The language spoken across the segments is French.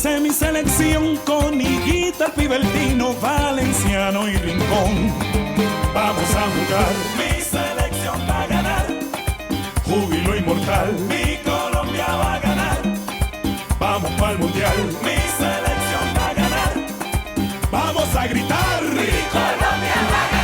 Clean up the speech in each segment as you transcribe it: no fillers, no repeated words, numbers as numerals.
Esa es mi selección con Higuita, Pibertino, Valenciano y Rincón. Vamos a jugar. Mi selección va a ganar. Júbilo inmortal. Mi Colombia va a ganar. Vamos para el mundial. Mi selección va a ganar. Vamos a gritar. Mi Colombia va a ganar.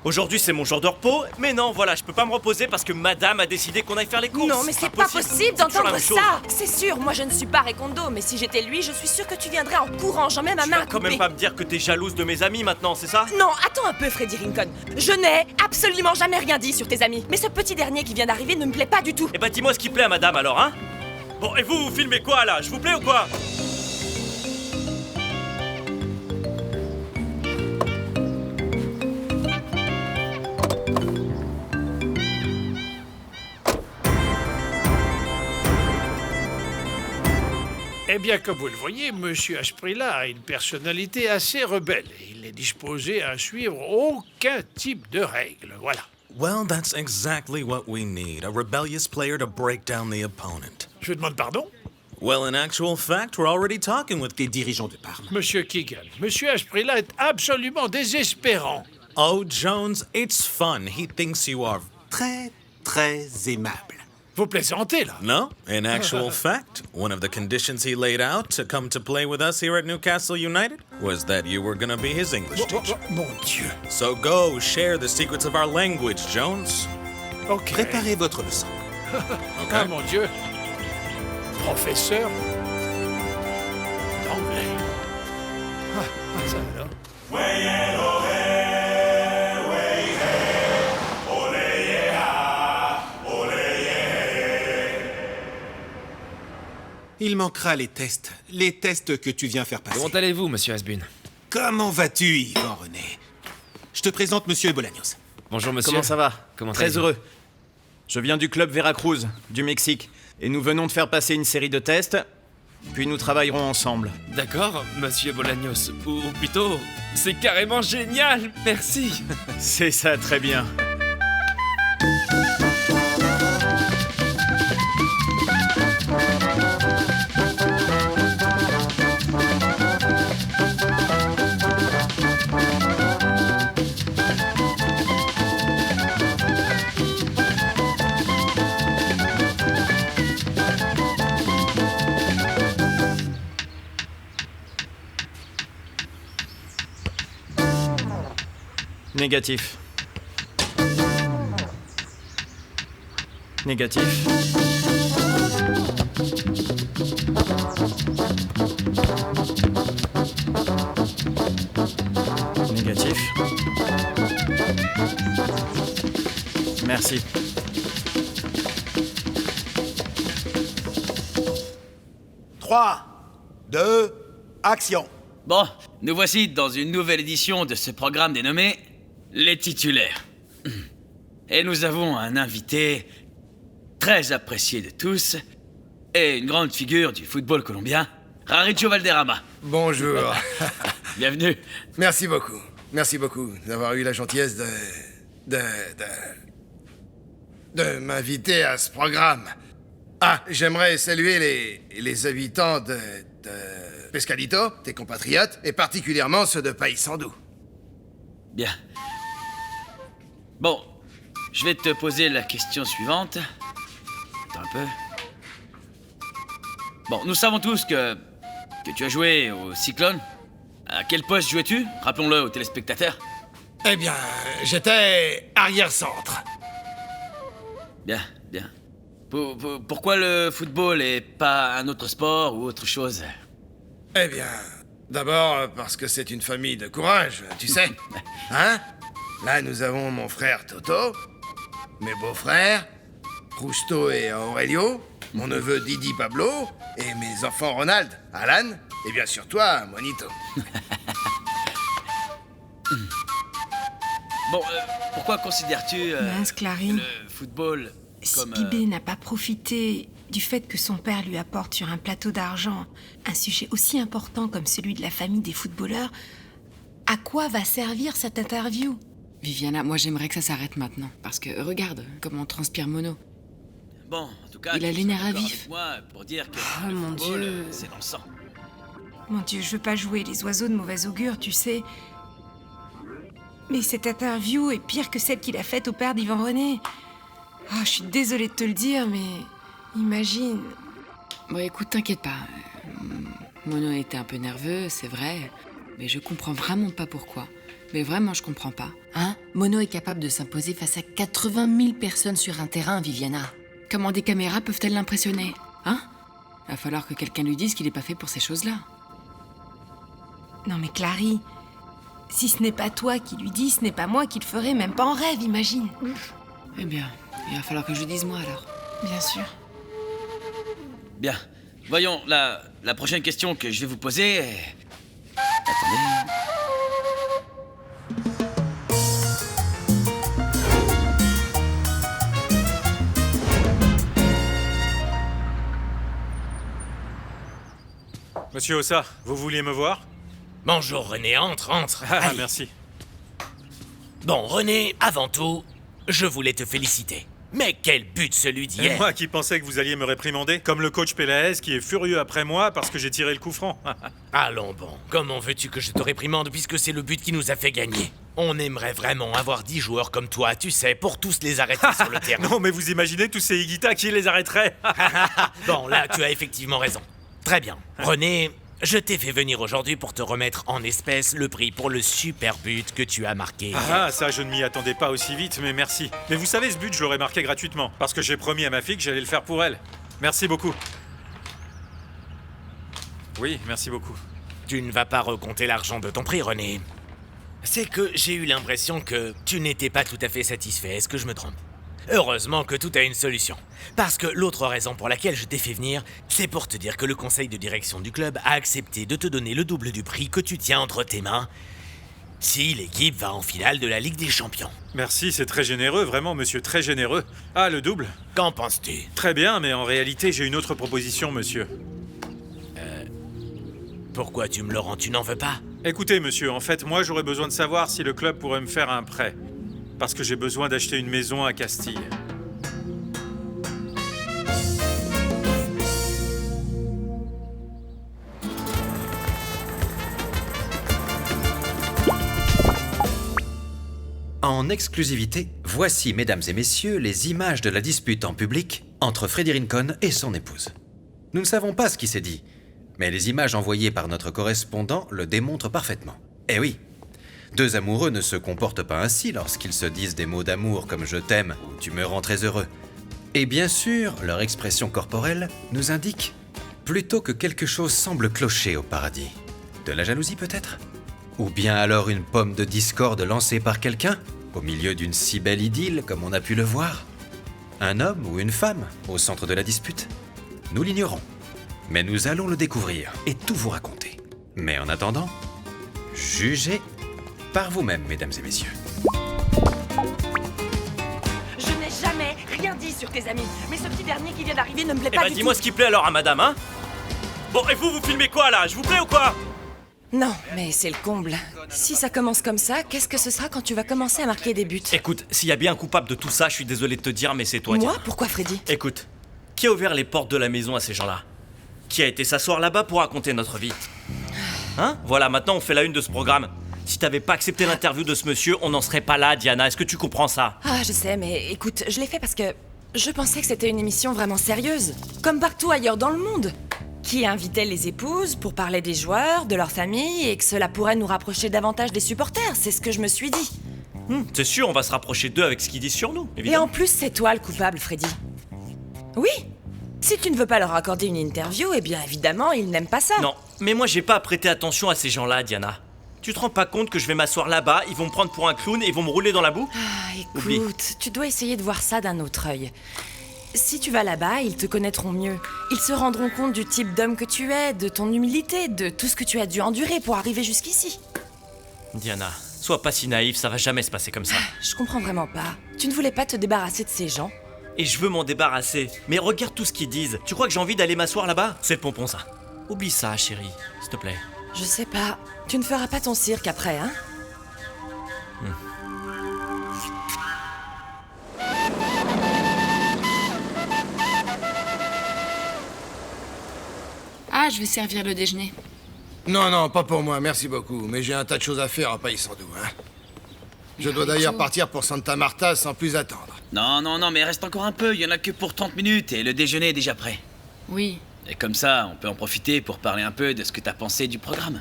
Aujourd'hui c'est mon jour de repos, mais non, voilà, je peux pas me reposer parce que madame a décidé qu'on aille faire les courses. Non, mais c'est pas possible toujours la d'entendre même chose. ça. C'est sûr, moi je ne suis pas Recondo, mais si j'étais lui, je suis sûre que tu viendrais en courant, j'en mets ma Tu main vas à quand couper. même pas me dire que t'es jalouse de mes amis maintenant, c'est ça? Non, attends un peu, Freddy Rincon. Je n'ai absolument jamais rien dit sur tes amis. Mais ce petit dernier qui vient d'arriver ne me plaît pas du tout. Eh bah dis-moi ce qui plaît à madame alors, hein? Bon, et vous filmez quoi là? Je vous plais ou quoi? Eh bien, comme vous le voyez, Monsieur Asprilla a une personnalité assez rebelle. Il est disposé à suivre aucun type de règles, voilà. Well, that's exactly what we need. A rebellious player to break down the opponent. Je vous demande pardon? Well, in actual fact, we're already talking with Les dirigeants de Parme. Monsieur Keegan, Monsieur Asprilla est absolument désespérant. Oh, Jones, it's fun. He thinks you are... Très, très aimable. Vous plaisantez, là? No, in actual fact, one of the conditions he laid out to come to play with us here at Newcastle United was that you were gonna be his English teacher. Mon Dieu. So go share the secrets of our language, Jones. Ok. Préparez votre leçon. Ah, mon Dieu. Professeur d'anglais. Ah, ça alors. Il manquera les tests que tu viens faire passer. Comment allez-vous, monsieur Asbun? Comment vas-tu, Yvan René? Je te présente Monsieur Bolaños. Bonjour, monsieur. Comment ça va? Comment Très allez-vous? heureux. Je viens du club Veracruz, du Mexique, et nous venons de faire passer une série de tests, puis nous travaillerons ensemble. D'accord, monsieur Bolaños. Ou plutôt, c'est carrément génial, merci. C'est ça, très bien. Négatif. Négatif. Négatif. Merci. Trois, deux, action. Bon, nous voici dans une nouvelle édition de ce programme dénommé Les Titulaires. Et nous avons un invité très apprécié de tous et une grande figure du football colombien, Raricho Valderrama. Bonjour. Bienvenue. Merci beaucoup. Merci beaucoup d'avoir eu la gentillesse de m'inviter à ce programme. Ah, j'aimerais saluer les habitants de Pescadito, tes compatriotes, et particulièrement ceux de Paysandú. Bien. Bon, je vais te poser la question suivante. Attends un peu. Bon, nous savons tous que tu as joué au Cyclone. À quel poste jouais-tu? Rappelons-le aux téléspectateurs. Eh bien, j'étais arrière-centre. Bien, bien. Pourquoi le football et pas un autre sport ou autre chose? Eh bien, d'abord parce que c'est une famille de courage, tu sais. Hein? Là, nous avons mon frère Toto, mes beaux-frères, Justo et Aurelio, mon neveu Didi Pablo, et mes enfants Ronald, Alan, et bien sûr toi, Juanito. Bon, pourquoi considères-tu Mince, Clary. le football comme... Skibé n'a pas profité du fait que son père lui apporte sur un plateau d'argent un sujet aussi important comme celui de la famille des footballeurs. À quoi va servir cette interview? Viviana, moi j'aimerais que ça s'arrête maintenant. Parce que regarde comment transpire Mono. Bon, en tout cas... Il a tu les nerfs seras à d'accord vif. avec moi pour dire que Oh, le mon football, Dieu. c'est dans le sang. Mon Dieu, je veux pas jouer les oiseaux de mauvais augure, tu sais. Mais cette interview est pire que celle qu'il a faite au père d'Yvan René. Ah, je suis désolée de te le dire, mais imagine. Bon, écoute, t'inquiète pas. Mono était un peu nerveux, c'est vrai. Mais je comprends vraiment pas pourquoi. Mais vraiment, je comprends pas. Hein? Mono est capable de s'imposer face à 80 000 personnes sur un terrain, Viviana. Comment des caméras peuvent-elles l'impressionner? Hein? Va falloir que quelqu'un lui dise qu'il est pas fait pour ces choses-là. Non mais Clary, si ce n'est pas toi qui lui dis, ce n'est pas moi qui le ferai, même pas en rêve, imagine. Eh bien, il va falloir que je lui dise moi alors. Bien sûr. Bien. Voyons, la prochaine question que je vais vous poser est... Attendez... Monsieur Ossa, vous vouliez me voir? Bonjour René, entre. Ah, Allez. merci. Bon, René, avant tout, je voulais te féliciter. Mais quel but celui Et d'hier! moi qui pensais que vous alliez me réprimander, comme le coach Pelaez qui est furieux après moi parce que j'ai tiré le coup franc. Allons bon, comment veux-tu que je te réprimande puisque c'est le but qui nous a fait gagner? On aimerait vraiment avoir 10 joueurs comme toi, tu sais, pour tous les arrêter sur le terrain. Non mais vous imaginez tous ces Higuita qui les arrêteraient? Bon, là, tu as effectivement raison. Très bien. René, je t'ai fait venir aujourd'hui pour te remettre en espèces le prix pour le super but que tu as marqué. Ah, ça, je ne m'y attendais pas aussi vite, mais merci. Mais vous savez, ce but, je l'aurais marqué gratuitement, parce que j'ai promis à ma fille que j'allais le faire pour elle. Merci beaucoup. Oui, merci beaucoup. Tu ne vas pas recompter l'argent de ton prix, René. C'est que j'ai eu l'impression que tu n'étais pas tout à fait satisfait. Est-ce que je me trompe? Heureusement que tout a une solution. Parce que l'autre raison pour laquelle je t'ai fait venir, c'est pour te dire que le conseil de direction du club a accepté de te donner le double du prix que tu tiens entre tes mains si l'équipe va en finale de la Ligue des Champions. Merci, c'est très généreux, vraiment, monsieur, très généreux. Ah, le double? Qu'en penses-tu? Très bien, mais en réalité, j'ai une autre proposition, monsieur. Pourquoi tu me le rends? Tu n'en veux pas? Écoutez, monsieur, en fait, moi, j'aurais besoin de savoir si le club pourrait me faire un prêt. Parce que j'ai besoin d'acheter une maison à Castille. En exclusivité, voici, mesdames et messieurs, les images de la dispute en public entre Freddie Rincon et son épouse. Nous ne savons pas ce qui s'est dit, mais les images envoyées par notre correspondant le démontrent parfaitement. Eh oui, deux amoureux ne se comportent pas ainsi lorsqu'ils se disent des mots d'amour comme « je t'aime » ou « tu me rends très heureux ». Et bien sûr, leur expression corporelle nous indique plutôt que quelque chose semble clocher au paradis. De la jalousie peut-être? Ou bien alors une pomme de discorde lancée par quelqu'un, au milieu d'une si belle idylle comme on a pu le voir? Un homme ou une femme au centre de la dispute? Nous l'ignorons. Mais nous allons le découvrir et tout vous raconter. Mais en attendant, jugez par vous-même, mesdames et messieurs. Je n'ai jamais rien dit sur tes amis, mais ce petit dernier qui vient d'arriver ne me plaît Eh pas bah du dis-moi tout. ce qui plaît alors à madame, hein? Bon, et vous filmez quoi là? Je vous plais ou quoi? Non, mais c'est le comble. Si ça commence comme ça, qu'est-ce que ce sera quand tu vas commencer à marquer des buts? Écoute, s'il y a bien un coupable de tout ça, je suis désolé de te dire, mais c'est toi, Moi? Diana. Pourquoi Freddy? Écoute, qui a ouvert les portes de la maison à ces gens-là? Qui a été s'asseoir là-bas pour raconter notre vie? Hein? Voilà, maintenant on fait la une de ce programme. Si t'avais pas accepté l'interview de ce monsieur, on n'en serait pas là, Diana. Est-ce que tu comprends ça? Ah, je sais, mais écoute, je l'ai fait parce que je pensais que c'était une émission vraiment sérieuse, comme partout ailleurs dans le monde, qui invitait les épouses pour parler des joueurs, de leur famille, et que cela pourrait nous rapprocher davantage des supporters, c'est ce que je me suis dit. C'est sûr, on va se rapprocher d'eux avec ce qu'ils disent sur nous, Et évidemment. en plus, c'est toi le coupable, Freddy. Oui, si tu ne veux pas leur accorder une interview, eh bien évidemment, ils n'aiment pas ça. Non, mais moi j'ai pas prêté attention à ces gens-là, Diana. Tu te rends pas compte que je vais m'asseoir là-bas, ils vont me prendre pour un clown et ils vont me rouler dans la boue? Ah, Oublie. écoute, tu dois essayer de voir ça d'un autre œil. Si tu vas là-bas, ils te connaîtront mieux. Ils se rendront compte du type d'homme que tu es, de ton humilité, de tout ce que tu as dû endurer pour arriver jusqu'ici. Diana, Sois pas si naïf, ça va jamais se passer comme ça. Je comprends vraiment pas. Tu ne voulais pas te débarrasser de ces gens? Et je veux m'en débarrasser. Mais regarde tout ce qu'ils disent. Tu crois que j'ai envie d'aller m'asseoir là-bas? C'est le pompon, ça. Oublie ça, chérie, s'il te plaît. Je sais pas. Tu ne feras pas ton cirque après, hein? Ah, je vais servir le déjeuner. Non, non, pas pour moi, merci beaucoup. Mais j'ai un tas de choses à faire à Paysandou, hein. Je dois d'ailleurs partir pour Santa Marta sans plus attendre. Non, non, non, mais reste encore un peu, il y en a que pour 30 minutes et le déjeuner est déjà prêt. Oui. Et comme ça, on peut en profiter pour parler un peu de ce que t'as pensé du programme.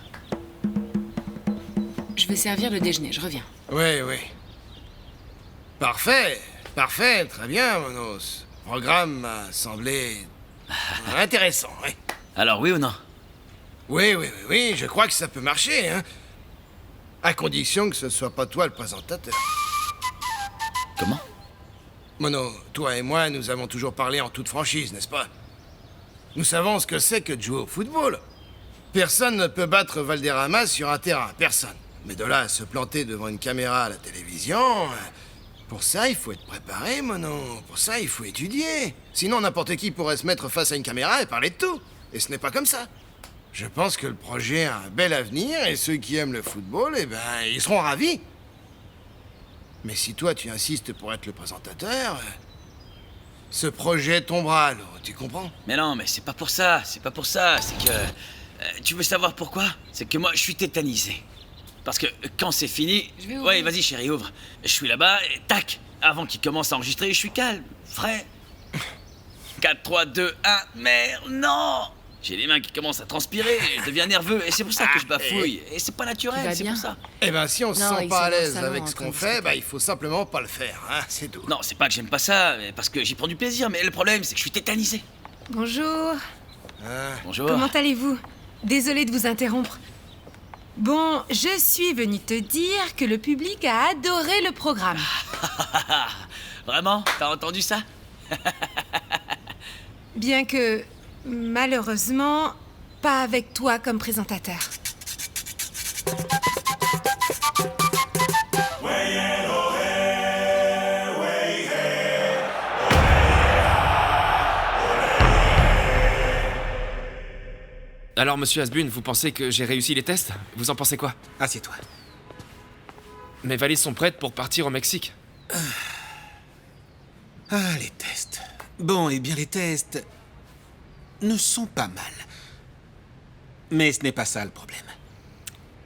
Je vais servir le déjeuner, je reviens. Oui, oui. Parfait, parfait, très bien, Monos. Le programme m'a semblé intéressant, oui. Alors oui ou non? Oui, oui, oui, oui, je crois que ça peut marcher, hein. À condition que ce soit pas toi le présentateur. Comment? Mono, toi et moi, nous avons toujours parlé en toute franchise, n'est-ce pas? Nous savons ce que c'est que de jouer au football. Personne ne peut battre Valderrama sur un terrain, personne. Mais de là à se planter devant une caméra à la télévision... Pour ça, il faut être préparé, Mono. Pour ça, il faut étudier. Sinon, n'importe qui pourrait se mettre face à une caméra et parler de tout. Et ce n'est pas comme ça. Je pense que le projet a un bel avenir et ceux qui aiment le football, eh ben, ils seront ravis. Mais si toi, tu insistes pour être le présentateur, ce projet tombera à l'eau, tu comprends? Mais non, mais c'est pas pour ça, c'est pas pour ça, c'est que... tu veux savoir pourquoi? C'est que moi, je suis tétanisé. Parce que quand c'est fini... Ouais, vas-y chérie, ouvre. Je suis là-bas et tac! Avant qu'il commence à enregistrer, je suis calme, frais. 4, 3, 2, 1, merde, non! J'ai les mains qui commencent à transpirer, je deviens nerveux, et c'est pour ça que je bafouille. Et c'est pas naturel, c'est pour ça. Eh ben, si on se sent pas à l'aise avec ce qu'on fait, bah, il faut simplement pas le faire, hein, c'est tout. Non, c'est pas que j'aime pas ça, parce que j'y prends du plaisir, mais le problème, c'est que je suis tétanisé. Bonjour. Bonjour. Comment allez-vous? Désolée de vous interrompre. Bon, je suis venue te dire que le public a adoré le programme. Vraiment? T'as entendu ça? Bien que, malheureusement, pas avec toi comme présentateur. Alors, monsieur Asbun, vous pensez que j'ai réussi les tests? Vous en pensez quoi? Assieds-toi. Mes valises sont prêtes pour partir au Mexique. Ah, les tests. Bon, eh bien, les tests ne sont pas mal. Mais ce n'est pas ça le problème.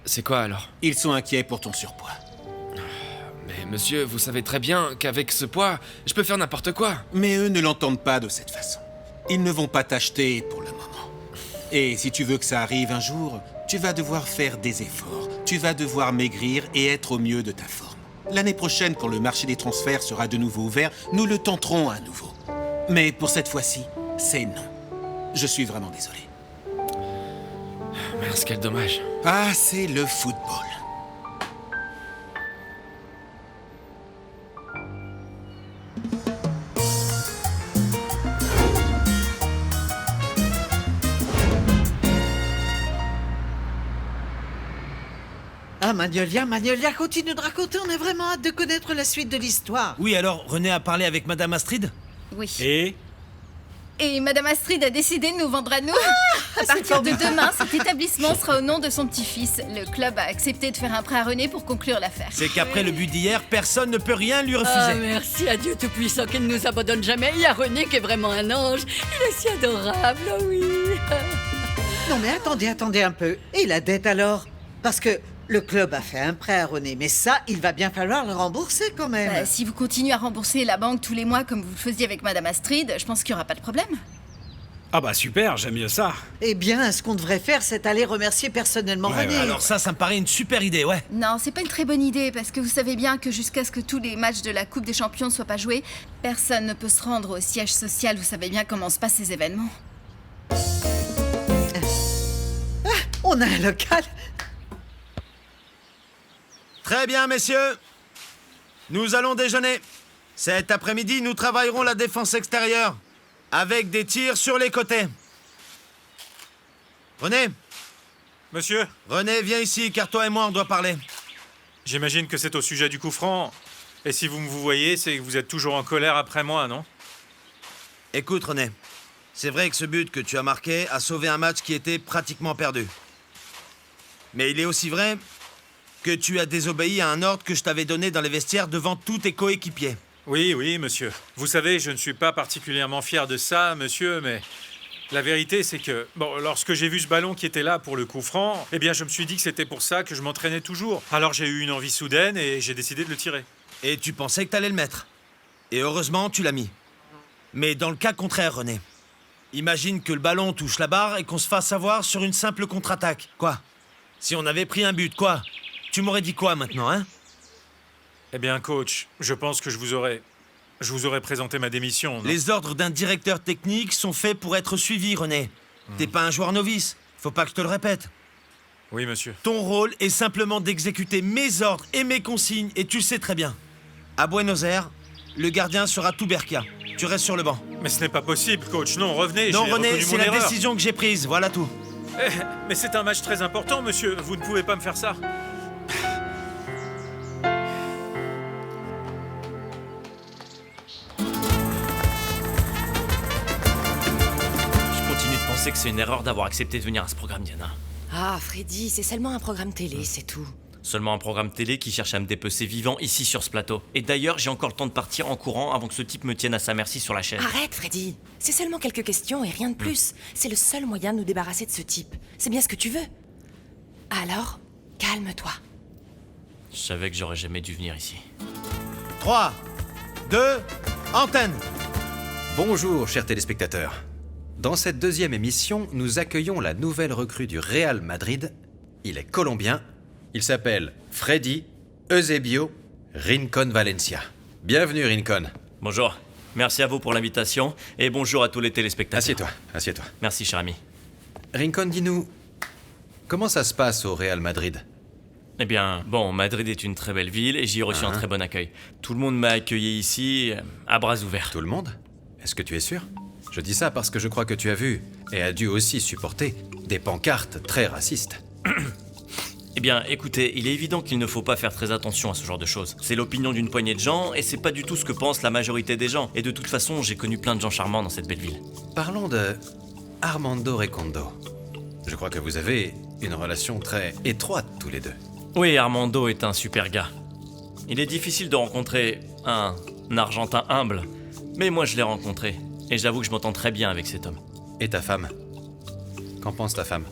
C'est quoi alors? Ils sont inquiets pour ton surpoids. Mais monsieur, vous savez très bien qu'avec ce poids, je peux faire n'importe quoi. Mais eux ne l'entendent pas de cette façon. Ils ne vont pas t'acheter pour le moment. Et si tu veux que ça arrive un jour, tu vas devoir faire des efforts. Tu vas devoir maigrir et être au mieux de ta forme. L'année prochaine, quand le marché des transferts sera de nouveau ouvert, nous le tenterons à nouveau. Mais pour cette fois-ci, c'est non. Je suis vraiment désolé. Mince, quel dommage. Ah, c'est le football. Ah, Magnolia, continue de raconter, on a vraiment hâte de connaître la suite de l'histoire. Oui, alors, René a parlé avec Madame Astrid? Oui. Et Madame Astrid a décidé de nous vendre à nous. À partir de demain, cet établissement sera au nom de son petit-fils. Le club a accepté de faire un prêt à René pour conclure l'affaire. c'est qu'après le but d'hier, personne ne peut rien lui refuser. Ah, merci à Dieu Tout-Puissant qui ne nous abandonne jamais. Il y a René qui est vraiment un ange. Il est si adorable, oh oui. Non mais attendez un peu. Et la dette alors? Parce que le club a fait un prêt à René, mais ça, il va bien falloir le rembourser quand même. Bah, si vous continuez à rembourser la banque tous les mois comme vous le faisiez avec Madame Astrid, je pense qu'il n'y aura pas de problème. Ah bah super, j'aime mieux ça. Eh bien, ce qu'on devrait faire, c'est aller remercier personnellement René. Alors ça me paraît une super idée, ouais. Non, c'est pas une très bonne idée, parce que vous savez bien que jusqu'à ce que tous les matchs de la Coupe des Champions ne soient pas joués, personne ne peut se rendre au siège social, vous savez bien comment se passent ces événements. On a un local. Très bien, messieurs. Nous allons déjeuner. Cet après-midi, nous travaillerons la défense extérieure, avec des tirs sur les côtés. René. Monsieur. René, viens ici, car toi et moi, on doit parler. J'imagine que c'est au sujet du coup franc. Et si vous me vous voyez, c'est que vous êtes toujours en colère après moi, non? Écoute, René. C'est vrai que ce but que tu as marqué a sauvé un match qui était pratiquement perdu. Mais il est aussi vrai que tu as désobéi à un ordre que je t'avais donné dans les vestiaires devant tous tes coéquipiers. Oui, oui, monsieur. Vous savez, je ne suis pas particulièrement fier de ça, monsieur, mais la vérité, c'est que, bon, lorsque j'ai vu ce ballon qui était là pour le coup franc, eh bien, je me suis dit que c'était pour ça que je m'entraînais toujours. Alors j'ai eu une envie soudaine et j'ai décidé de le tirer. Et tu pensais que t'allais le mettre. Et heureusement, tu l'as mis. Mais dans le cas contraire, René, imagine que le ballon touche la barre et qu'on se fasse avoir sur une simple contre-attaque. Quoi? Si on avait pris un but, quoi? Tu m'aurais dit quoi maintenant, hein? Eh bien, coach, je pense que je vous aurais présenté ma démission, non? Les ordres d'un directeur technique sont faits pour être suivis, René. T'es pas un joueur novice. Faut pas que je te le répète. Oui, monsieur. Ton rôle est simplement d'exécuter mes ordres et mes consignes, et tu le sais très bien. À Buenos Aires, le gardien sera Tuberkia. Tu restes sur le banc. Mais ce n'est pas possible, coach. Non, revenez. Non, j'ai René, reconnu c'est mon la erreur. décision que j'ai prise. Voilà tout. Eh, mais c'est un match très important, monsieur. Vous ne pouvez pas me faire ça. Je continue de penser que c'est une erreur d'avoir accepté de venir à ce programme, Diana. Ah, Freddy, c'est seulement un programme télé, c'est tout. Seulement un programme télé qui cherche à me dépecer vivant ici sur ce plateau. Et d'ailleurs, j'ai encore le temps de partir en courant avant que ce type me tienne à sa merci sur la chaîne. Arrête, Freddy. C'est seulement quelques questions et rien de plus. C'est le seul moyen de nous débarrasser de ce type. C'est bien ce que tu veux. Alors, calme-toi. Je savais que j'aurais jamais dû venir ici. 3, 2, antenne. Bonjour, chers téléspectateurs. Dans cette deuxième émission, nous accueillons la nouvelle recrue du Real Madrid. Il est colombien. Il s'appelle Freddy Eusebio Rincón Valencia. Bienvenue, Rincón. Bonjour. Merci à vous pour l'invitation et bonjour à tous les téléspectateurs. Assieds-toi, assieds-toi. Merci, cher ami. Rincón, dis-nous, comment ça se passe au Real Madrid? Eh bien, bon, Madrid est une très belle ville et j'y ai reçu un très bon accueil. Tout le monde m'a accueilli ici à bras ouverts. Tout le monde? Est-ce que tu es sûr? Je dis ça parce que je crois que tu as vu et as dû aussi supporter des pancartes très racistes. Eh bien, écoutez, il est évident qu'il ne faut pas faire très attention à ce genre de choses. C'est l'opinion d'une poignée de gens, et c'est pas du tout ce que pense la majorité des gens. Et de toute façon, j'ai connu plein de gens charmants dans cette belle ville. Parlons de Armando Recondo. Je crois que vous avez une relation très étroite tous les deux. Oui, Armando est un super gars. Il est difficile de rencontrer un Argentin humble, mais moi je l'ai rencontré, et j'avoue que je m'entends très bien avec cet homme. Et ta femme? Qu'en pense ta femme?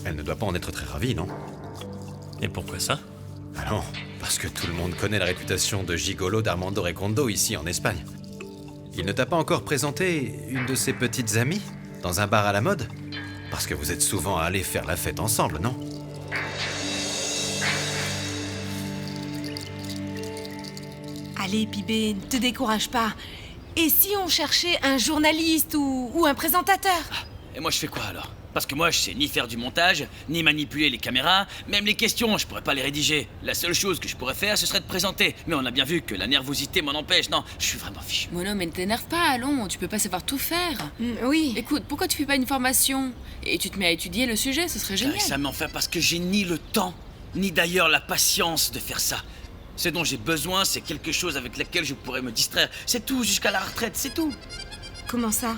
Elle ne doit pas en être très ravie, non? Et pourquoi ça? Ah non, parce que tout le monde connaît la réputation de gigolo d'Armando Recondo ici en Espagne. Il ne t'a pas encore présenté une de ses petites amies dans un bar à la mode? Parce que vous êtes souvent allés faire la fête ensemble, non? Allez, Pibé, ne te décourage pas. Et si on cherchait un journaliste ou un présentateur? Et moi je fais quoi alors? Parce que moi je sais ni faire du montage, ni manipuler les caméras, même les questions, je pourrais pas les rédiger. La seule chose que je pourrais faire, ce serait de présenter. Mais on a bien vu que la nervosité m'en empêche. Non, je suis vraiment fichu. Mono, mais ne t'énerve pas, allons, tu peux pas savoir tout faire. Oui. Écoute, pourquoi tu fais pas une formation et tu te mets à étudier le sujet, ce serait génial. Ça m'en fait parce que j'ai ni le temps, ni d'ailleurs la patience de faire ça. Ce dont j'ai besoin, c'est quelque chose avec laquelle je pourrais me distraire. C'est tout, jusqu'à la retraite, c'est tout. Comment ça?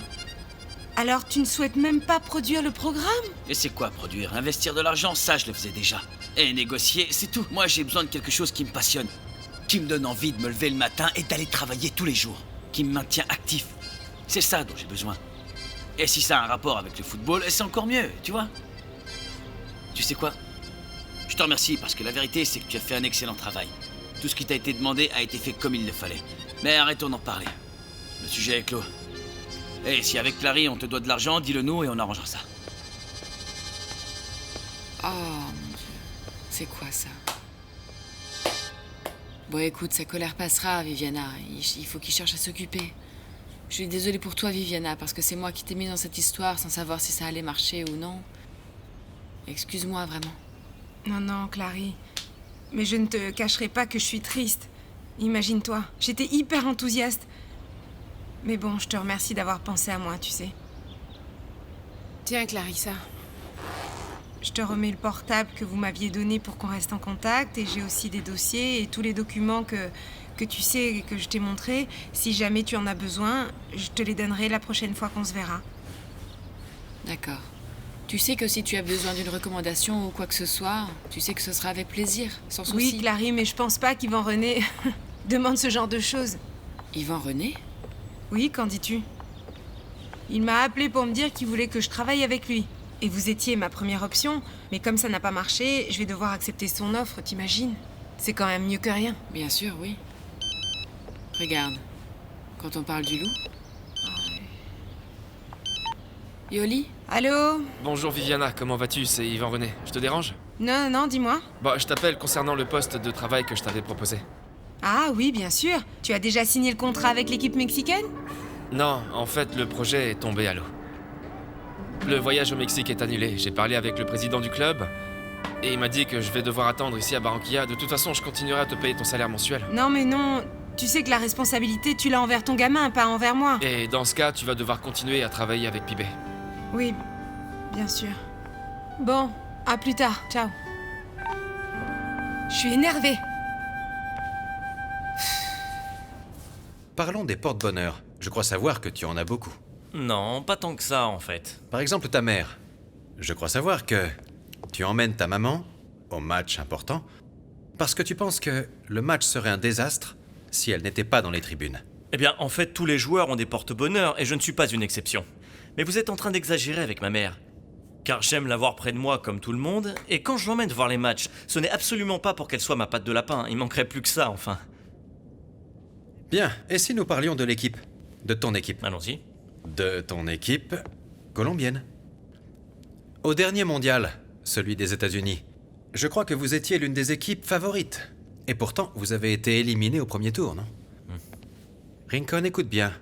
Alors tu ne souhaites même pas produire le programme? Et c'est quoi produire? Investir de l'argent, ça je le faisais déjà. Et négocier, c'est tout. Moi j'ai besoin de quelque chose qui me passionne, qui me donne envie de me lever le matin et d'aller travailler tous les jours, qui me maintient actif. C'est ça dont j'ai besoin. Et si ça a un rapport avec le football, c'est encore mieux, tu vois? Tu sais quoi? Je te remercie parce que la vérité c'est que tu as fait un excellent travail. Tout ce qui t'a été demandé a été fait comme il le fallait. Mais arrêtons d'en parler. Le sujet est clos. Et si avec Clary on te doit de l'argent, dis-le nous et on arrangera ça. Oh mon Dieu, c'est quoi ça? Bon écoute, sa colère passera, Viviana. Il faut qu'il cherche à s'occuper. Je suis désolée pour toi, Viviana, parce que c'est moi qui t'ai mise dans cette histoire sans savoir si ça allait marcher ou non. Excuse-moi, vraiment. Non, non, Clary. Mais je ne te cacherai pas que je suis triste. Imagine-toi, j'étais hyper enthousiaste. Mais bon, je te remercie d'avoir pensé à moi, tu sais. Tiens, Clarissa. Je te remets le portable que vous m'aviez donné pour qu'on reste en contact et j'ai aussi des dossiers et tous les documents que tu sais et que je t'ai montrés. Si jamais tu en as besoin, je te les donnerai la prochaine fois qu'on se verra. D'accord. Tu sais que si tu as besoin d'une recommandation ou quoi que ce soit, tu sais que ce sera avec plaisir, sans souci. Oui, Clary, mais je pense pas qu'Yvan René demande ce genre de choses. Yvan René? Oui, qu'en dis-tu? Il m'a appelé pour me dire qu'il voulait que je travaille avec lui. Et vous étiez ma première option, mais comme ça n'a pas marché, je vais devoir accepter son offre, t'imagines? C'est quand même mieux que rien. Bien sûr, oui. Regarde, quand on parle du loup... Yoli? Allô? Bonjour Viviana, comment vas-tu? C'est Yvan René. Je te dérange? Non, dis-moi. Bon, je t'appelle concernant le poste de travail que je t'avais proposé. Ah oui, bien sûr. Tu as déjà signé le contrat avec l'équipe mexicaine? Non, en fait, le projet est tombé à l'eau. Le voyage au Mexique est annulé. J'ai parlé avec le président du club et il m'a dit que je vais devoir attendre ici à Barranquilla. De toute façon, je continuerai à te payer ton salaire mensuel. Non, mais non. Tu sais que la responsabilité, tu l'as envers ton gamin, pas envers moi. Et dans ce cas, tu vas devoir continuer à travailler avec Pibé. Oui, bien sûr. Bon, à plus tard. Ciao. Je suis énervée. Parlons des porte-bonheur. Je crois savoir que tu en as beaucoup. Non, pas tant que ça, en fait. Par exemple, ta mère. Je crois savoir que tu emmènes ta maman au match important parce que tu penses que le match serait un désastre si elle n'était pas dans les tribunes. Eh bien, en fait, tous les joueurs ont des porte-bonheur et je ne suis pas une exception. Mais vous êtes en train d'exagérer avec ma mère. Car j'aime la voir près de moi comme tout le monde, et quand je l'emmène voir les matchs, ce n'est absolument pas pour qu'elle soit ma patte de lapin, il manquerait plus que ça, enfin. Bien, et si nous parlions de l'équipe? De ton équipe? Allons-y. De ton équipe colombienne. Au dernier mondial, celui des États-Unis, je crois que vous étiez l'une des équipes favorites. Et pourtant, vous avez été éliminé au premier tour, non? Rincon, écoute bien,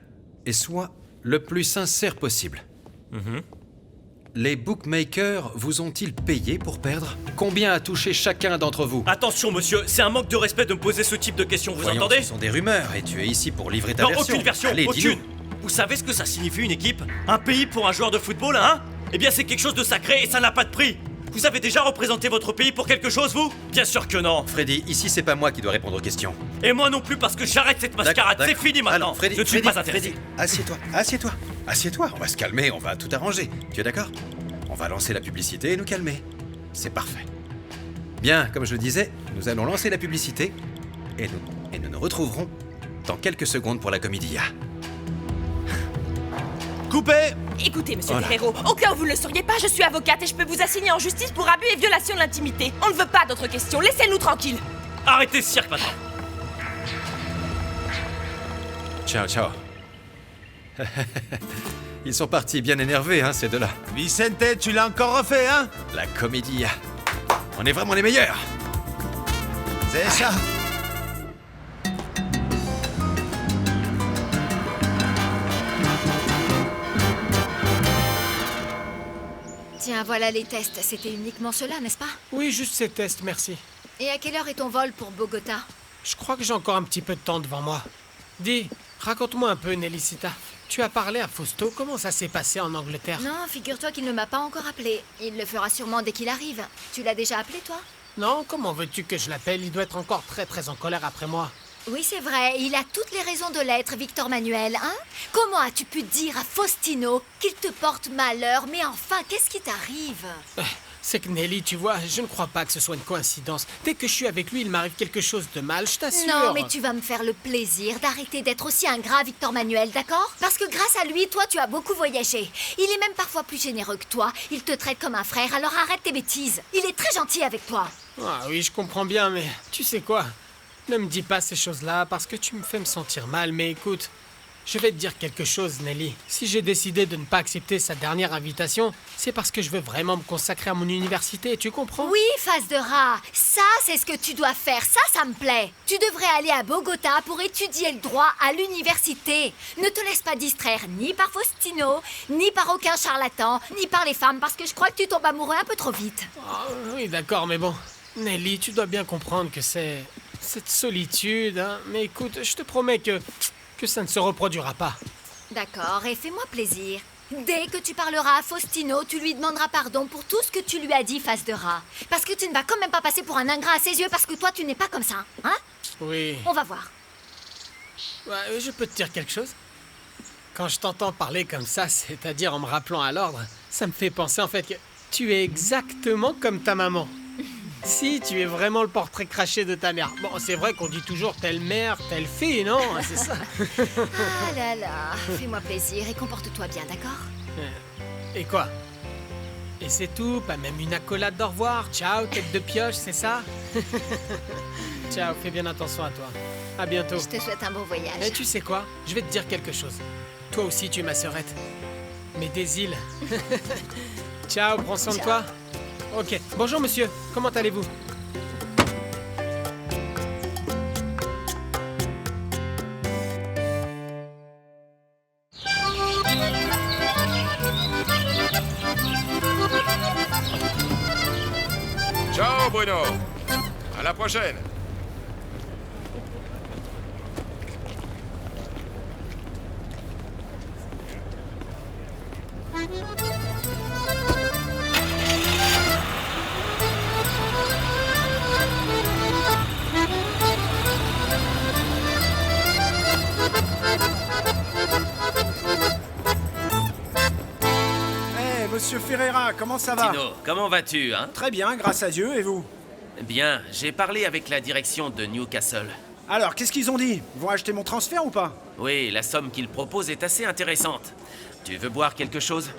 et sois le plus sincère possible. Les bookmakers vous ont-ils payé pour perdre? Combien a touché chacun d'entre vous? Attention, monsieur, c'est un manque de respect de me poser ce type de questions, vous Voyons, entendez? ce sont des rumeurs, et tu es ici pour livrer ta Non, version. aucune version, Allez, aucune. dis-nous. Vous savez ce que ça signifie une équipe? Un pays pour un joueur de football, hein? Eh bien, c'est quelque chose de sacré et ça n'a pas de prix. Vous avez déjà représenté votre pays pour quelque chose, vous? Bien sûr que non. Freddy, ici c'est pas moi qui dois répondre aux questions. Et moi non plus, parce que j'arrête cette mascarade, c'est fini maintenant. Alors, Freddy, je ne suis pas intéressé. Freddy, assieds-toi, on va se calmer, on va tout arranger. Tu es d'accord? On va lancer la publicité et nous calmer. C'est parfait. Bien, comme je le disais, nous allons lancer la publicité et nous nous retrouverons dans quelques secondes pour la comédia. Coupé! Écoutez, monsieur Voilà. Guerrero, au cas où vous ne le sauriez pas, je suis avocate et je peux vous assigner en justice pour abus et violation de l'intimité. On ne veut pas d'autres questions, laissez-nous tranquilles. Arrêtez ce cirque maintenant. Ciao. Ils sont partis bien énervés, hein, ces deux-là. Vicente, tu l'as encore refait, hein? La comédia. On est vraiment les meilleurs. C'est ça. Tiens, voilà les tests. C'était uniquement cela, n'est-ce pas? Oui, juste ces tests, merci. Et à quelle heure est ton vol pour Bogota? Je crois que j'ai encore un petit peu de temps devant moi. Dis, raconte-moi un peu, Nelicita. Tu as parlé à Fausto, comment ça s'est passé en Angleterre? Non, figure-toi qu'il ne m'a pas encore appelé. Il le fera sûrement dès qu'il arrive. Tu l'as déjà appelé, toi? Non, comment veux-tu que je l'appelle? Il doit être encore très en colère après moi. Oui, c'est vrai. Il a toutes les raisons de l'être, Victor Manuel, hein? Comment as-tu pu dire à Faustino qu'il te porte malheur? Mais enfin, qu'est-ce qui t'arrive? C'est que Nelly, tu vois, je ne crois pas que ce soit une coïncidence. Dès que je suis avec lui, il m'arrive quelque chose de mal, je t'assure. Non, mais tu vas me faire le plaisir d'arrêter d'être aussi ingrat, Victor Manuel, d'accord? Parce que grâce à lui, toi, tu as beaucoup voyagé. Il est même parfois plus généreux que toi. Il te traite comme un frère, alors arrête tes bêtises. Il est très gentil avec toi. Ah oui, je comprends bien, mais tu sais quoi? Ne me dis pas ces choses-là parce que tu me fais me sentir mal, mais écoute, je vais te dire quelque chose, Nelly. Si j'ai décidé de ne pas accepter sa dernière invitation, c'est parce que je veux vraiment me consacrer à mon université, tu comprends? Oui, face de rat. Ça, c'est ce que tu dois faire. Ça me plaît. Tu devrais aller à Bogota pour étudier le droit à l'université. Ne te laisse pas distraire ni par Faustino, ni par aucun charlatan, ni par les femmes, parce que je crois que tu tombes amoureux un peu trop vite. Ah, oui, d'accord, mais bon. Nelly, tu dois bien comprendre que c'est... cette solitude, hein. Mais écoute, je te promets que ça ne se reproduira pas. D'accord, et fais-moi plaisir. Dès que tu parleras à Faustino, tu lui demanderas pardon pour tout ce que tu lui as dit face de rat. Parce que tu ne vas quand même pas passer pour un ingrat à ses yeux parce que toi, tu n'es pas comme ça, hein? Oui. On va voir. Ouais, je peux te dire quelque chose? Quand je t'entends parler comme ça, c'est-à-dire en me rappelant à l'ordre, ça me fait penser en fait que tu es exactement comme ta maman. Si, tu es vraiment le portrait craché de ta mère. Bon, c'est vrai qu'on dit toujours telle mère, telle fille, non? C'est ça. Ah là là, fais-moi plaisir et comporte-toi bien, d'accord? Et quoi? Et c'est tout? Pas même une accolade d'au revoir? Ciao, tête de pioche, c'est ça? Ciao, fais bien attention à toi. À bientôt. Je te souhaite un bon voyage. Mais tu sais quoi? Je vais te dire quelque chose. Toi aussi, tu es ma sœurette. Mais des îles. Ciao, prends soin de toi. Ok. Bonjour, monsieur. Comment allez-vous? Ciao, Bruno. À la prochaine. Monsieur Ferreira, comment ça va? Tino, comment vas-tu, hein? Très bien, grâce à Dieu, et vous? Bien, j'ai parlé avec la direction de Newcastle. Alors, qu'est-ce qu'ils ont dit? Ils vont acheter mon transfert ou pas? Oui, la somme qu'ils proposent est assez intéressante. Tu veux boire quelque chose?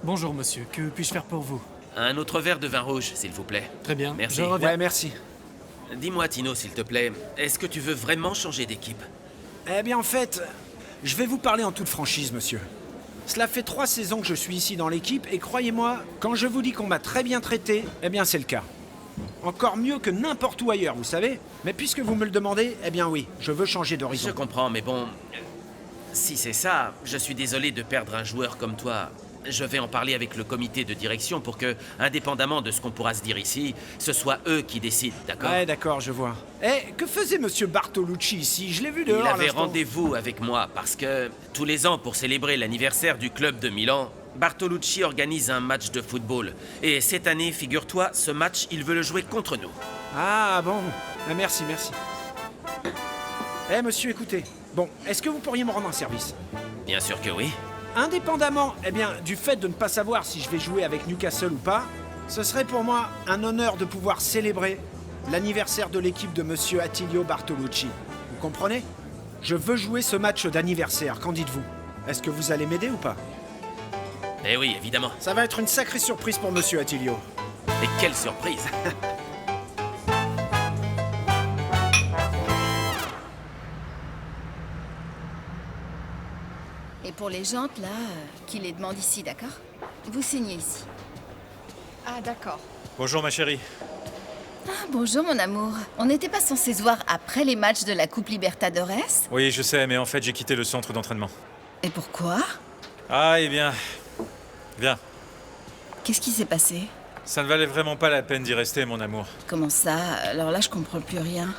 Bonjour, monsieur. Que puis-je faire pour vous? Un autre verre de vin rouge, s'il vous plaît. Très bien. Merci. Je reviens. Ouais, merci. Dis-moi, Tino, s'il te plaît, est-ce que tu veux vraiment changer d'équipe? Eh bien, en fait, je vais vous parler en toute franchise, monsieur. Cela fait 3 saisons que je suis ici dans l'équipe, et croyez-moi, quand je vous dis qu'on m'a très bien traité, eh bien, c'est le cas. Encore mieux que n'importe où ailleurs, vous savez. Mais puisque vous me le demandez, eh bien oui, je veux changer d'horizon. Je comprends, mais bon... Si c'est ça, je suis désolé de perdre un joueur comme toi. Je vais en parler avec le comité de direction pour que, indépendamment de ce qu'on pourra se dire ici, ce soit eux qui décident, d'accord? Ouais, d'accord, je vois. Eh, que faisait monsieur Bartolucci ici? Je l'ai vu dehors. Il avait l'instant. rendez-vous avec moi parce que, tous les ans, pour célébrer l'anniversaire du club de Milan, Bartolucci organise un match de football. Et cette année, figure-toi, ce match, il veut le jouer contre nous. Ah bon, ah, merci, merci. Eh monsieur, écoutez. Bon, est-ce que vous pourriez me rendre un service? Bien sûr que oui. Indépendamment, eh bien, du fait de ne pas savoir si je vais jouer avec Newcastle ou pas, ce serait pour moi un honneur de pouvoir célébrer l'anniversaire de l'équipe de monsieur Attilio Bartolucci. Vous comprenez? Je veux jouer ce match d'anniversaire, qu'en dites-vous? Est-ce que vous allez m'aider ou pas? Eh oui, évidemment. Ça va être une sacrée surprise pour monsieur Attilio. Et quelle surprise! Et pour les jantes, là, qui les demandent ici, d'accord? Vous signez ici. Ah, d'accord. Bonjour, ma chérie. Ah, bonjour, mon amour. On n'était pas censé se voir après les matchs de la Coupe Libertadores? Oui, je sais, mais en fait, j'ai quitté le centre d'entraînement. Et pourquoi? Ah, eh bien... Viens. Qu'est-ce qui s'est passé? Ça ne valait vraiment pas la peine d'y rester, mon amour. Comment ça? Alors là, je comprends plus rien.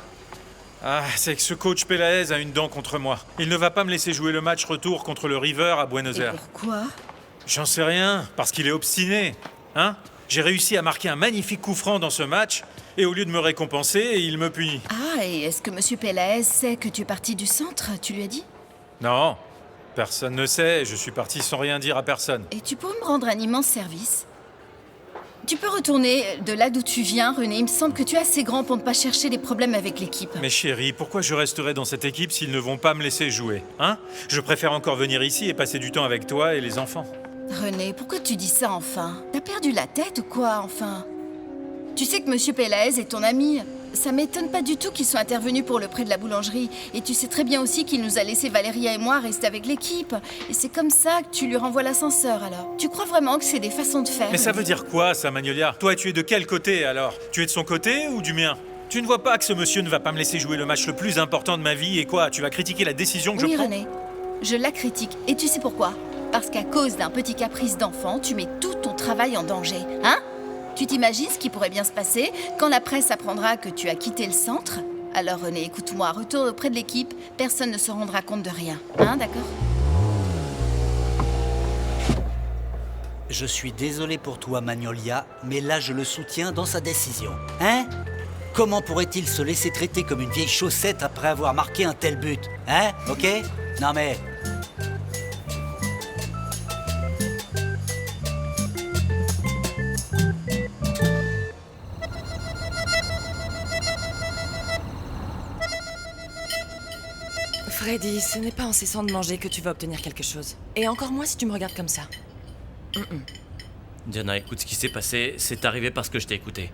Ah, c'est que ce coach Pelaez a une dent contre moi. Il ne va pas me laisser jouer le match retour contre le River à Buenos Aires. Pourquoi? J'en sais rien, parce qu'il est obstiné. Hein? J'ai réussi à marquer un magnifique coup franc dans ce match, et au lieu de me récompenser, il me punit. Ah, et est-ce que Monsieur Pelaez sait que tu es parti du centre? Tu lui as dit? Non, personne ne sait, je suis parti sans rien dire à personne. Et tu pourrais me rendre un immense service? Tu peux retourner de là d'où tu viens, René. Il me semble que tu es assez grand pour ne pas chercher des problèmes avec l'équipe. Mais chérie, pourquoi je resterai dans cette équipe s'ils ne vont pas me laisser jouer? Hein? Je préfère encore venir ici et passer du temps avec toi et les enfants. René, pourquoi tu dis ça enfin? T'as perdu la tête ou quoi, enfin? Tu sais que Monsieur Pelaez est ton ami. Ça m'étonne pas du tout qu'il soit intervenu pour le prêt de la boulangerie. Et tu sais très bien aussi qu'il nous a laissé Valéria et moi rester avec l'équipe. Et c'est comme ça que tu lui renvoies l'ascenseur, alors. Tu crois vraiment que c'est des façons de faire? Mais ça veut dire quoi, ça, Magnolia? Toi, tu es de quel côté, alors? Tu es de son côté ou du mien? Tu ne vois pas que ce monsieur ne va pas me laisser jouer le match le plus important de ma vie et quoi? Tu vas critiquer la décision que je prends? Oui, René. Je la critique. Et tu sais pourquoi? Parce qu'à cause d'un petit caprice d'enfant, tu mets tout ton travail en danger. Hein? Tu t'imagines ce qui pourrait bien se passer quand la presse apprendra que tu as quitté le centre? Alors René, écoute-moi, retourne auprès de l'équipe, personne ne se rendra compte de rien. Hein, d'accord? Je suis désolé pour toi, Magnolia, mais là je le soutiens dans sa décision. Hein? Comment pourrait-il se laisser traiter comme une vieille chaussette après avoir marqué un tel but? Hein? Ok? Non mais... Freddy, ce n'est pas en cessant de manger que tu vas obtenir quelque chose. Et encore moins si tu me regardes comme ça. Diana, écoute, ce qui s'est passé, c'est arrivé parce que je t'ai écouté.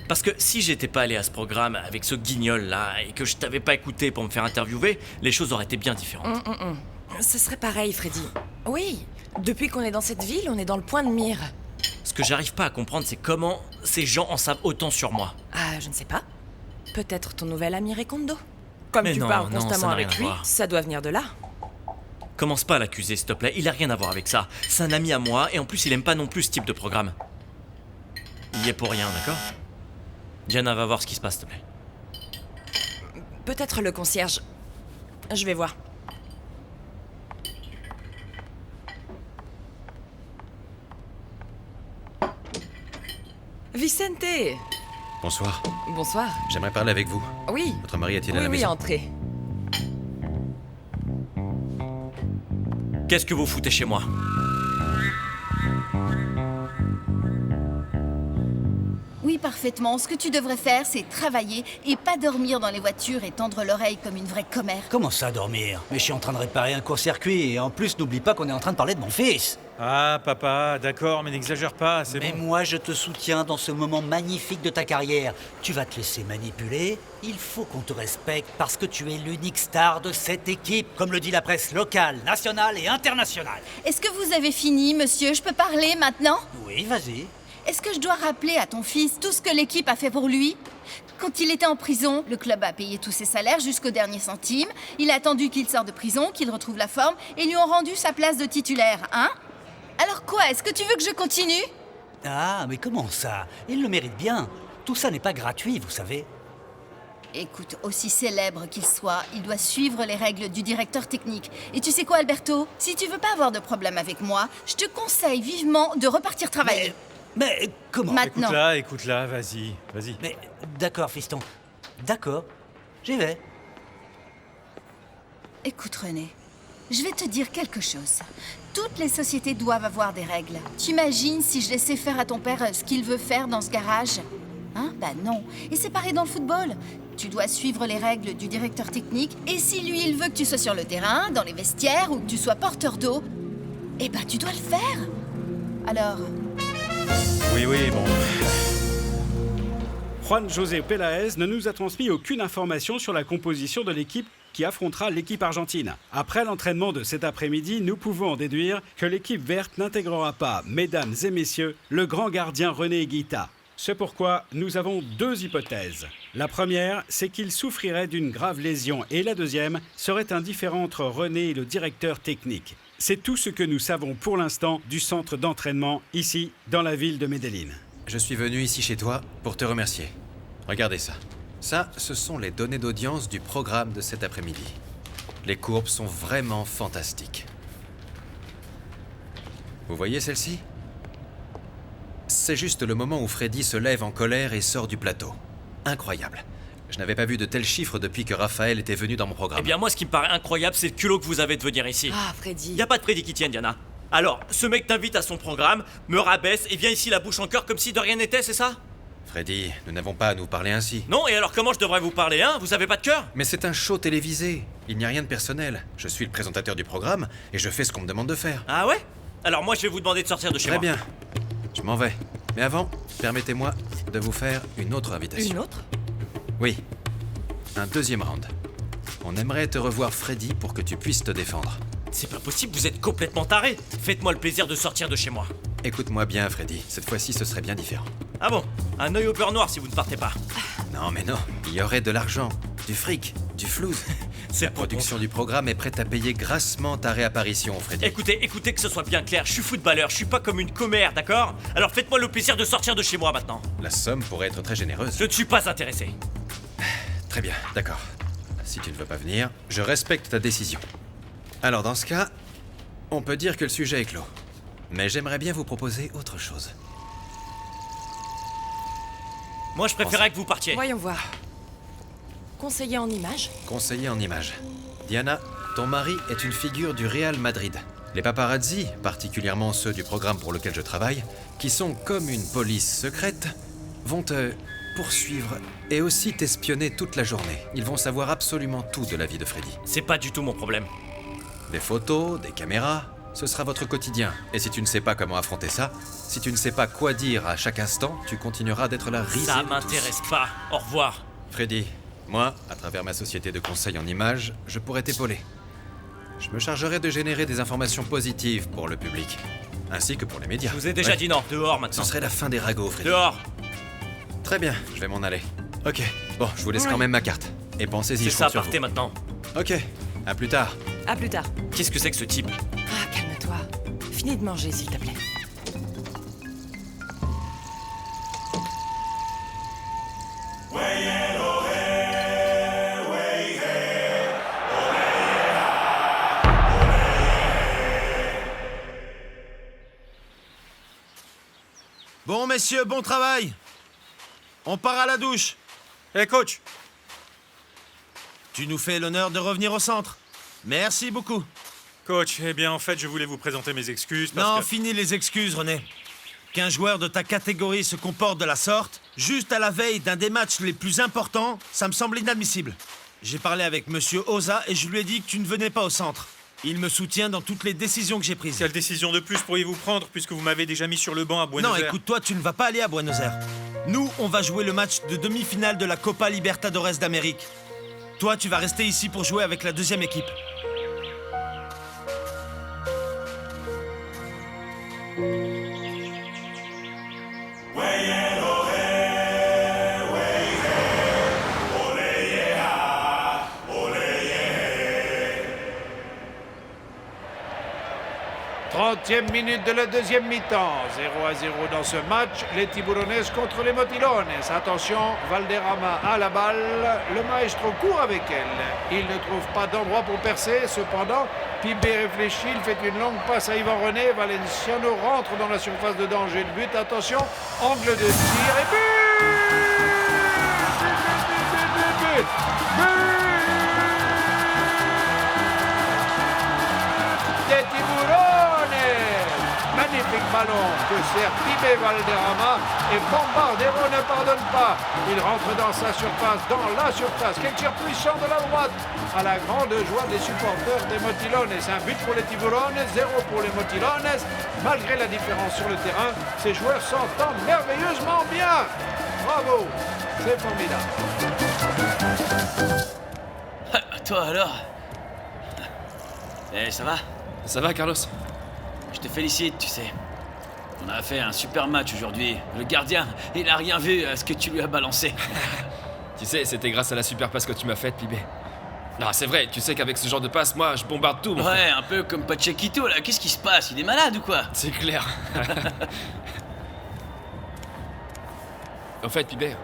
Parce que si j'étais pas allé à ce programme avec ce guignol-là et que je t'avais pas écouté pour me faire interviewer, les choses auraient été bien différentes. Ce serait pareil, Freddy. Oui, depuis qu'on est dans cette ville, on est dans le point de mire. Ce que j'arrive pas à comprendre, c'est comment ces gens en savent autant sur moi. Ah, je ne sais pas. Peut-être ton nouvel ami Recondo. Comme Mais tu non, parles non, ça constamment n'a avec rien à lui, voir. ça doit venir de là. Commence pas à l'accuser, s'il te plaît, il a rien à voir avec ça. C'est un ami à moi, et en plus il aime pas non plus ce type de programme. Il y est pour rien, d'accord? Diana, va voir ce qui se passe, s'il te plaît. Peut-être le concierge. Je vais voir. Vicente! Bonsoir. Bonsoir. J'aimerais parler avec vous. Oui. Votre mari est-il à la Oui, maison? entrez. Qu'est-ce que vous foutez chez moi? Oui, parfaitement. Ce que tu devrais faire, c'est travailler et pas dormir dans les voitures et tendre l'oreille comme une vraie commère. Comment ça, dormir? Mais je suis en train de réparer un court-circuit et en plus, n'oublie pas qu'on est en train de parler de mon fils. Ah, papa, d'accord, mais n'exagère pas, c'est bon. Mais moi, je te soutiens dans ce moment magnifique de ta carrière. Tu vas te laisser manipuler. Il faut qu'on te respecte parce que tu es l'unique star de cette équipe, comme le dit la presse locale, nationale et internationale. Est-ce que vous avez fini, monsieur? Je peux parler maintenant? Oui, vas-y. Est-ce que je dois rappeler à ton fils tout ce que l'équipe a fait pour lui? Quand il était en prison, le club a payé tous ses salaires jusqu'au dernier centime. Il a attendu qu'il sorte de prison, qu'il retrouve la forme et lui ont rendu sa place de titulaire, hein? Alors quoi? Est-ce que tu veux que je continue? Ah, mais comment ça? Il le mérite bien. Tout ça n'est pas gratuit, vous savez. Écoute, aussi célèbre qu'il soit, il doit suivre les règles du directeur technique. Et tu sais quoi, Alberto? Si tu veux pas avoir de problème avec moi, je te conseille vivement de repartir travailler. Mais comment? Maintenant. Écoute-la, vas-y. Mais d'accord, fiston. D'accord. J'y vais. Écoute, René, je vais te dire quelque chose. Toutes les sociétés doivent avoir des règles. T'imagines si je laissais faire à ton père ce qu'il veut faire dans ce garage? Hein? Bah non. Et c'est pareil dans le football. Tu dois suivre les règles du directeur technique. Et si lui, il veut que tu sois sur le terrain, dans les vestiaires, ou que tu sois porteur d'eau, eh ben tu dois le faire. Alors... Oui, bon. Juan José Peláez ne nous a transmis aucune information sur la composition de l'équipe qui affrontera l'équipe argentine. Après l'entraînement de cet après-midi, nous pouvons en déduire que l'équipe verte n'intégrera pas, mesdames et messieurs, le grand gardien René Higuita. C'est pourquoi nous avons deux hypothèses. La première, c'est qu'il souffrirait d'une grave lésion et la deuxième serait un différend entre René et le directeur technique. C'est tout ce que nous savons pour l'instant du centre d'entraînement ici, dans la ville de Medellín. Je suis venu ici chez toi pour te remercier. Regardez ça. Ça, ce sont les données d'audience du programme de cet après-midi. Les courbes sont vraiment fantastiques. Vous voyez celle-ci? C'est juste le moment où Freddy se lève en colère et sort du plateau. Incroyable. Je n'avais pas vu de tels chiffres depuis que Raphaël était venu dans mon programme. Eh bien moi, ce qui me paraît incroyable, c'est le culot que vous avez de venir ici. Ah, Freddy. Y a pas de Freddy qui tienne, Diana. Alors, ce mec t'invite à son programme, me rabaisse et vient ici la bouche en cœur comme si de rien n'était, c'est ça? Freddy, nous n'avons pas à nous parler ainsi. Non, et alors comment je devrais vous parler, hein? Vous avez pas de cœur? Mais c'est un show télévisé. Il n'y a rien de personnel. Je suis le présentateur du programme et je fais ce qu'on me demande de faire. Ah ouais? Alors moi, je vais vous demander de sortir de chez moi. Très bien. Je m'en vais. Mais avant, permettez-moi de vous faire une autre invitation. Une autre? Oui. Un deuxième round. On aimerait te revoir, Freddy, pour que tu puisses te défendre. C'est pas possible, vous êtes complètement taré. Faites-moi le plaisir de sortir de chez moi. Écoute-moi bien, Freddy. Cette fois-ci, ce serait bien différent. Ah bon? Un œil au beurre noir si vous ne partez pas. Non, mais non. Il y aurait de l'argent, du fric, du flouze. La production du programme est prête à payer grassement ta réapparition, Freddy. Écoutez que ce soit bien clair. Je suis footballeur, je suis pas comme une commère, d'accord? Alors faites-moi le plaisir de sortir de chez moi maintenant. La somme pourrait être très généreuse. Je ne suis pas intéressé. Très bien, d'accord. Si tu ne veux pas venir, je respecte ta décision. Alors dans ce cas, on peut dire que le sujet est clos. Mais j'aimerais bien vous proposer autre chose. Moi, je préférais que vous partiez. Voyons voir. Conseiller en images? Conseiller en images. Diana, ton mari est une figure du Real Madrid. Les paparazzi, particulièrement ceux du programme pour lequel je travaille, qui sont comme une police secrète, vont te poursuivre et aussi t'espionner toute la journée. Ils vont savoir absolument tout de la vie de Freddy. C'est pas du tout mon problème. Des photos, des caméras, ce sera votre quotidien. Et si tu ne sais pas comment affronter ça, si tu ne sais pas quoi dire à chaque instant, tu continueras d'être la risée. Ça m'intéresse pas. Au revoir. Freddy, moi, à travers ma société de conseil en images, je pourrais t'épauler. Je me chargerai de générer des informations positives pour le public, ainsi que pour les médias. Je vous ai déjà dit non. Dehors maintenant. Ce serait la fin des ragots, Freddy. Dehors. Très bien, je vais m'en aller. Ok, bon, je vous laisse quand même ma carte. Et pensez-y, C'est je ça, compte sur partez vous. maintenant. Ok, à plus tard. À plus tard. Qu'est-ce que c'est que ce type? Ah, calme-toi. Finis de manger, s'il te plaît. Bon, messieurs, bon travail. On part à la douche. Hey, coach. Tu nous fais l'honneur de revenir au centre. Merci beaucoup. Coach, eh bien, en fait, je voulais vous présenter mes excuses parce Non, que... fini les excuses, René. Qu'un joueur de ta catégorie se comporte de la sorte, juste à la veille d'un des matchs les plus importants, ça me semble inadmissible. J'ai parlé avec Monsieur Oza et je lui ai dit que tu ne venais pas au centre. Il me soutient dans toutes les décisions que j'ai prises. Quelle décision de plus pourriez-vous prendre puisque vous m'avez déjà mis sur le banc à Buenos Aires? Non, écoute, toi, tu ne vas pas aller à Buenos Aires. Nous, on va jouer le match de demi-finale de la Copa Libertadores d'Amérique. Toi, tu vas rester ici pour jouer avec la deuxième équipe. Trentième minute de la deuxième mi-temps, 0-0 dans ce match, les Tiburones contre les Motilones. Attention, Valderrama a la balle, le maestro court avec elle. Il ne trouve pas d'endroit pour percer, cependant, Pibé réfléchit, il fait une longue passe à Yvan René, Valenciano rentre dans la surface de danger de but, attention, angle de tir et but! Des Tiburones! Magnifique ballon que sert Pibé Valderrama et Bombardero ne pardonne pas. Il rentre dans sa surface, Quel tir puissant de la droite à la grande joie des supporters des Motilones. Un but pour les Tiburones, 0 pour les Motilones. Malgré la différence sur le terrain, ces joueurs s'entendent merveilleusement bien. Bravo, c'est formidable. Toi alors? Eh, ça va? Ça va, Carlos? Je te félicite, tu sais. On a fait un super match aujourd'hui. Le gardien, il a rien vu à ce que tu lui as balancé. Tu sais, c'était grâce à la super passe que tu m'as faite, Pibé. Non, c'est vrai, tu sais qu'avec ce genre de passe, moi, je bombarde tout, mon Ouais, frère. un peu comme Pachequito, là. Qu'est-ce qui se passe? Il est malade ou quoi? C'est clair. Au fait, Pibé,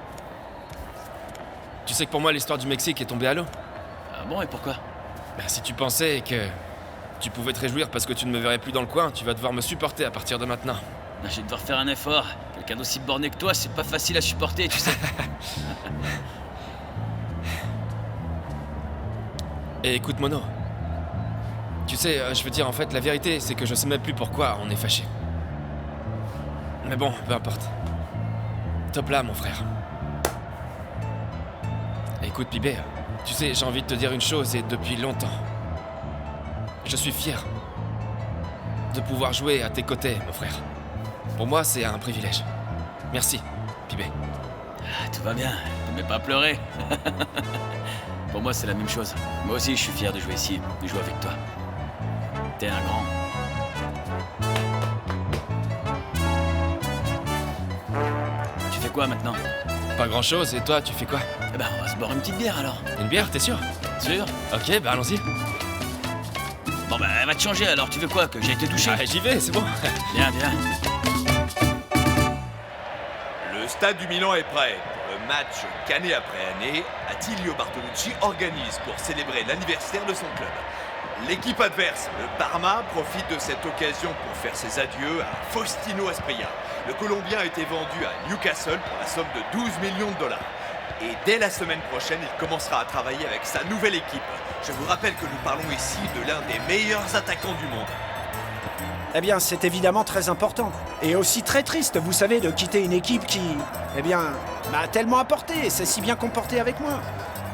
tu sais que pour moi, l'histoire du Mexique est tombée à l'eau. Ah bon, et pourquoi? Ben, si tu pensais que tu pouvais te réjouir parce que tu ne me verrais plus dans le coin, tu vas devoir me supporter à partir de maintenant. Je vais devoir faire un effort. Quelqu'un d'aussi borné que toi, c'est pas facile à supporter, tu sais. Et écoute, Mono. Tu sais, je veux dire, en fait, la vérité, c'est que je sais même plus pourquoi on est fâchés. Mais bon, peu importe. Top là, mon frère. Écoute, Pibé, tu sais, j'ai envie de te dire une chose et depuis longtemps. Je suis fier de pouvoir jouer à tes côtés, mon frère. Pour moi, c'est un privilège. Merci, Pibé. Ah, tout va bien, ne mets pas à pleurer. Pour moi, c'est la même chose. Moi aussi, je suis fier de jouer ici, de jouer avec toi. T'es un grand. Tu fais quoi maintenant? Pas grand-chose, et toi, tu fais quoi? Eh ben, on va se boire une petite bière alors. Une bière, t'es sûr? Sûr. Ok, bah allons-y. Bon bah, elle va te changer alors, tu veux quoi? Que j'ai été touché? Ah, j'y vais, c'est bon. Bien, bien. Le stade du Milan est prêt pour le match qu'année après année, Attilio Bartolucci organise pour célébrer l'anniversaire de son club. L'équipe adverse, le Parma, profite de cette occasion pour faire ses adieux à Faustino Asprilla. Le Colombien a été vendu à Newcastle pour la somme de 12 millions de dollars. Et dès la semaine prochaine, il commencera à travailler avec sa nouvelle équipe. Je vous rappelle que nous parlons ici de l'un des meilleurs attaquants du monde. Eh bien, c'est évidemment très important. Et aussi très triste, vous savez, de quitter une équipe qui, m'a tellement apporté et s'est si bien comportée avec moi.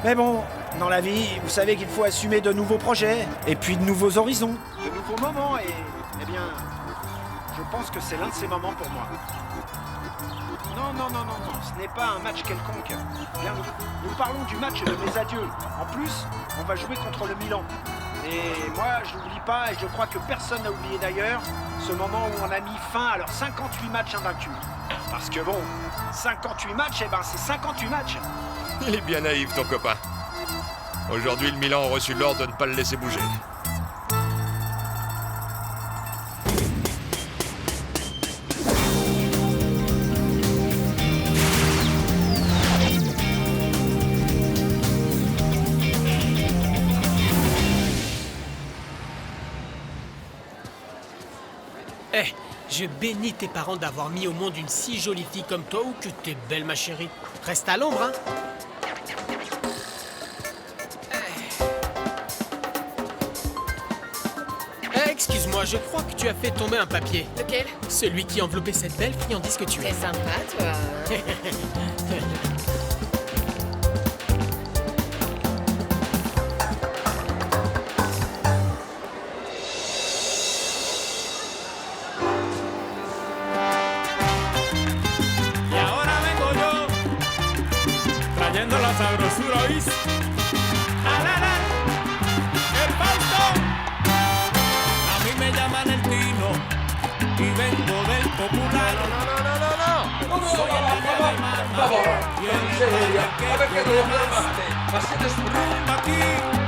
Mais bon, dans la vie, vous savez qu'il faut assumer de nouveaux projets, et puis de nouveaux horizons, de nouveaux moments, et, je pense que c'est l'un de ces moments pour moi. Non, ce n'est pas un match quelconque. Bien, nous parlons du match de mes adieux. En plus, on va jouer contre le Milan. Et moi, je n'oublie pas, et je crois que personne n'a oublié d'ailleurs, ce moment où on a mis fin à leurs 58 matchs invaincus. Parce que bon, 58 matchs, c'est 58 matchs. Il est bien naïf, ton copain. Aujourd'hui, le Milan a reçu l'ordre de ne pas le laisser bouger. Je bénis tes parents d'avoir mis au monde une si jolie fille comme toi, ou que t'es belle, ma chérie. Reste à l'ombre, hein. Excuse-moi, je crois que tu as fait tomber un papier. Lequel? Celui qui enveloppait cette belle friandise que tu es. C'est sympa, toi. La sabrosura, ¿oís? ¡Alala! ¡El Fausto! A mí me llaman el Tino y vengo del popular. No! Soy el niño de mamá y el que quiere más. Rumba aquí,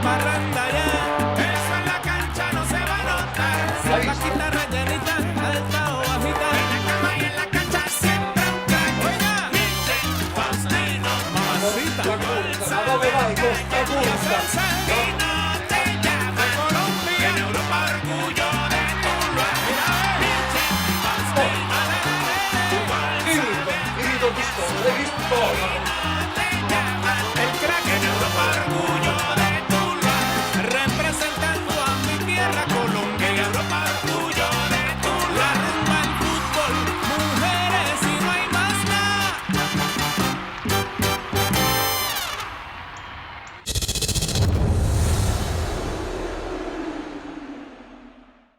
parranda allá. Eso en la cancha no se va a notar. Salvaquita rellenita, alta o bajita. En la cama y en la cancha siempre un crack. Oiga, Faustino, mamacita.